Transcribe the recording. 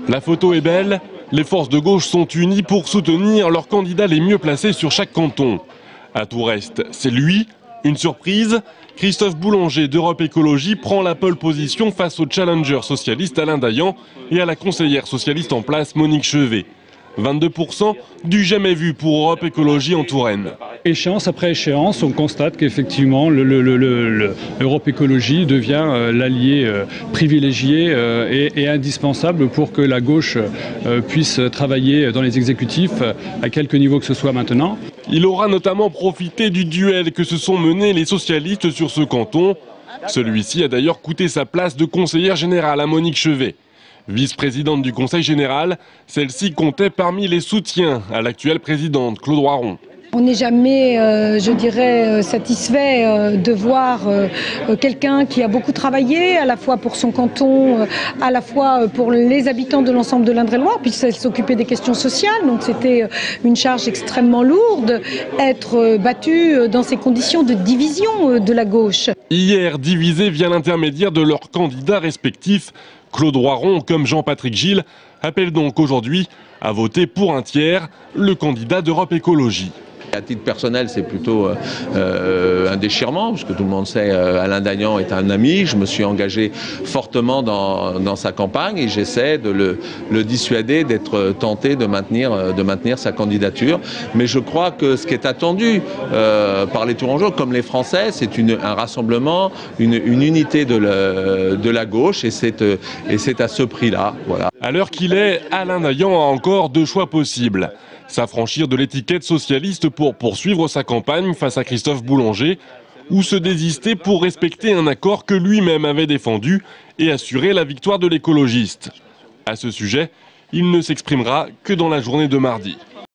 La photo est belle, les forces de gauche sont unies pour soutenir leurs candidats les mieux placés sur chaque canton. À Tourest, c'est lui, une surprise. Christophe Boulanger d'Europe Écologie prend la pole position face au challenger socialiste Alain Daillan et à la conseillère socialiste en place Monique Chevet. 22% du jamais vu pour Europe Écologie en Touraine. Échéance après échéance, on constate qu'effectivement l'Europe Écologie devient l'allié privilégié et indispensable pour que la gauche puisse travailler dans les exécutifs à quelque niveau que ce soit maintenant. Il aura notamment profité du duel que se sont menés les socialistes sur ce canton. Celui-ci a d'ailleurs coûté sa place de conseillère générale à Monique Chevet. Vice-présidente du Conseil général, celle-ci comptait parmi les soutiens à l'actuelle présidente, Claude Roiron. On n'est jamais, je dirais, satisfait de voir quelqu'un qui a beaucoup travaillé, à la fois pour son canton, à la fois pour les habitants de l'ensemble de l'Indre-et-Loire, puisqu'elle s'occupait des questions sociales, donc c'était une charge extrêmement lourde, être battu dans ces conditions de division de la gauche. Hier, divisé via l'intermédiaire de leurs candidats respectifs, Claude Roiron, comme Jean-Patrick Gilles, appelle donc aujourd'hui à voter pour un tiers, le candidat d'Europe Écologie. À titre personnel, c'est plutôt un déchirement, parce que tout le monde sait Alain Daillan est un ami. Je me suis engagé fortement dans sa campagne et j'essaie de le dissuader d'être tenté de maintenir sa candidature. Mais je crois que ce qui est attendu par les Tourangeaux, comme les Français, c'est un rassemblement, une unité de la gauche et c'est à ce prix-là. Voilà. À l'heure qu'il est, Alain Daillan a encore deux choix possibles. S'affranchir de l'étiquette socialiste pour poursuivre sa campagne face à Christophe Boulanger ou se désister pour respecter un accord que lui-même avait défendu et assurer la victoire de l'écologiste. À ce sujet, il ne s'exprimera que dans la journée de mardi.